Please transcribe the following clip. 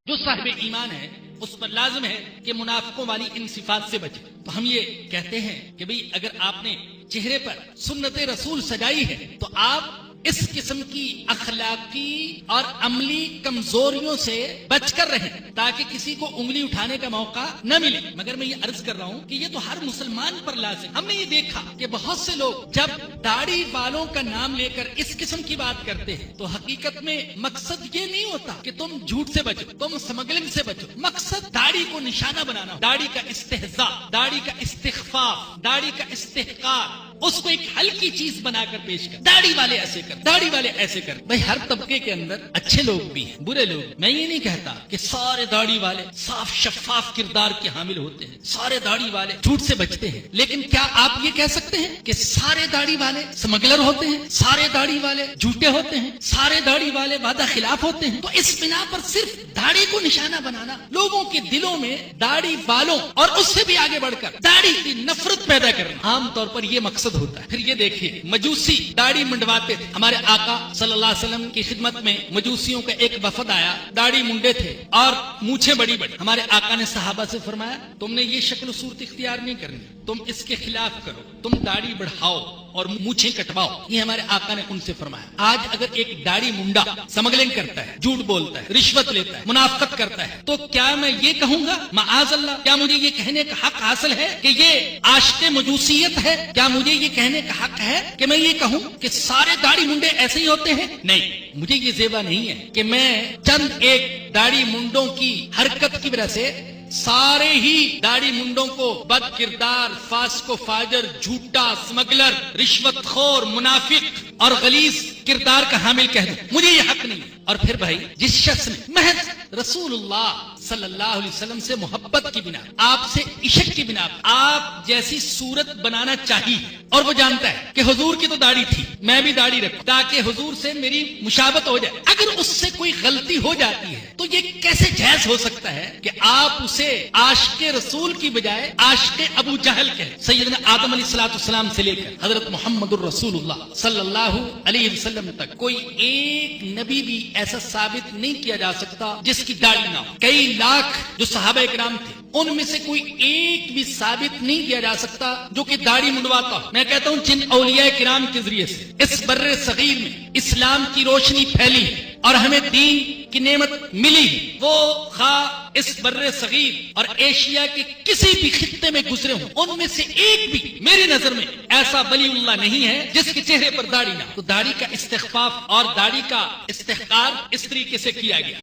جو صاحب ایمان ہے اس پر لازم ہے کہ منافقوں والی ان صفات سے بچے۔ تو ہم یہ کہتے ہیں کہ بھئی اگر آپ نے چہرے پر سنت رسول سجائی ہے تو آپ اس قسم کی اخلاقی اور عملی کمزوریوں سے بچ کر رہیں تاکہ کسی کو انگلی اٹھانے کا موقع نہ ملے۔ مگر میں یہ عرض کر رہا ہوں کہ یہ تو ہر مسلمان پر لازم۔ ہم نے یہ دیکھا کہ بہت سے لوگ جب داڑھی والوں کا نام لے کر اس قسم کی بات کرتے ہیں تو حقیقت میں مقصد یہ نہیں ہوتا کہ تم جھوٹ سے بچو، تم اسمگلنگ سے بچو۔ مقصد داڑھی کو نشانہ بنانا، داڑھی کا استہزاء، داڑھی کا استخفاف، داڑھی کا استحقار، اس کو ایک ہلکی چیز بنا کر پیش کر۔ داڑھی والے ایسے کر، داڑھی والے ایسے کر۔ بھائی ہر طبقے کے اندر اچھے لوگ بھی ہیں، برے لوگ بھی۔ میں یہ نہیں کہتا کہ سارے داڑھی والے صاف شفاف کردار کے حامل ہوتے ہیں، سارے داڑھی والے جھوٹ سے بچتے ہیں، لیکن کیا آپ یہ کہہ سکتے ہیں کہ سارے داڑھی والے سمگلر ہوتے ہیں، سارے داڑھی والے جھوٹے ہوتے ہیں، سارے داڑھی والے وعدہ خلاف ہوتے ہیں؟ تو اس بنا پر صرف داڑھی کو نشانہ بنانا، لوگوں کے دلوں میں داڑھی والوں اور اس سے بھی آگے بڑھ کر داڑھی کی نفرت پیدا کرنا، عام طور پر یہ مقصد ہوتا ہے۔ پھر یہ دیکھیے مجوسی داڑھی منڈواتے تھے۔ ہمارے آقا صلی اللہ علیہ وسلم کی خدمت میں مجوسیوں کا ایک وفد آیا، داڑھی منڈے تھے اور مونچھیں بڑی بڑی۔ ہمارے آقا نے صحابہ سے فرمایا تم نے یہ شکل و صورت اختیار نہیں کرنی، تم اس کے خلاف کرو، تم داڑھی بڑھاؤ اور مونچھیں کٹواؤ۔ یہ ہمارے آقا نے ان سے فرمایا۔ آج اگر ایک داڑھی منڈا سمگلنگ کرتا ہے، جھوٹ بولتا ہے، رشوت لیتا ہے، منافقت کرتا ہے، تو کیا میں یہ کہوں گا معاذ اللہ، کیا مجھے یہ کہنے کا حق حاصل ہے کہ یہ عاشق مجوسیت ہے؟ کیا مجھے یہ کہنے کا حق ہے کہ میں یہ کہوں کہ سارے داڑھی منڈے ایسے ہی ہوتے ہیں؟ نہیں، مجھے یہ زیبا نہیں ہے کہ میں چند ایک داڑھی منڈوں کی حرکت کی وجہ سے سارے ہی داڑھی منڈوں کو بد کردار، فاسق و فاجر، جھوٹا، اسمگلر، رشوت خور، منافق اور غلیظ کردار کا حامل کہہ دوں۔ مجھے یہ حق نہیں ہے۔ اور پھر بھائی جس شخص نے محض رسول اللہ صلی اللہ علیہ وسلم سے محبت کی بنا، آپ سے عشق کی بنا آپ جیسی صورت بنانا چاہیے، اور وہ جانتا ہے کہ حضور کی تو داڑھی تھی، میں بھی داڑھی رکھوں تاکہ حضور سے میری مشابہت ہو جائے، اگر اس سے کوئی غلطی ہو جاتی ہے تو یہ کیسے جائز ہو سکتا ہے کہ آپ اسے عاشق رسول کی بجائے عاشق ابو جہل کہیں؟ سیدنا آدم علیہ السلام سے لے کر حضرت محمد الرسول اللہ صلی اللہ علیہ وسلم تک کوئی ایک نبی بھی ایسا ثابت نہیں کیا جا سکتا جس کی داڑھی نہ ہو۔ کئی لاکھ جو صحابہ کرام تھے ان میں سے کوئی ایک بھی ثابت نہیں کیا جا سکتا جو کہ داڑھی منڈواتا ہو۔ میں کہتا ہوں جن اولیاء کرام کے ذریعے سے اس بر صغیر میں اسلام کی روشنی پھیلی ہے اور ہمیں دین کی نعمت ملی ہے، وہ خواہ اس بر صغیر اور ایشیا کے کسی بھی خطے میں گزرے ہوں، ان میں سے ایک بھی میری نظر میں ایسا ولی اللہ نہیں ہے جس کے چہرے پر داڑھی نہ ہو۔ تو داڑھی کا استخفاف اور داڑھی کا استحقار اس طریقے سے کیا گیا۔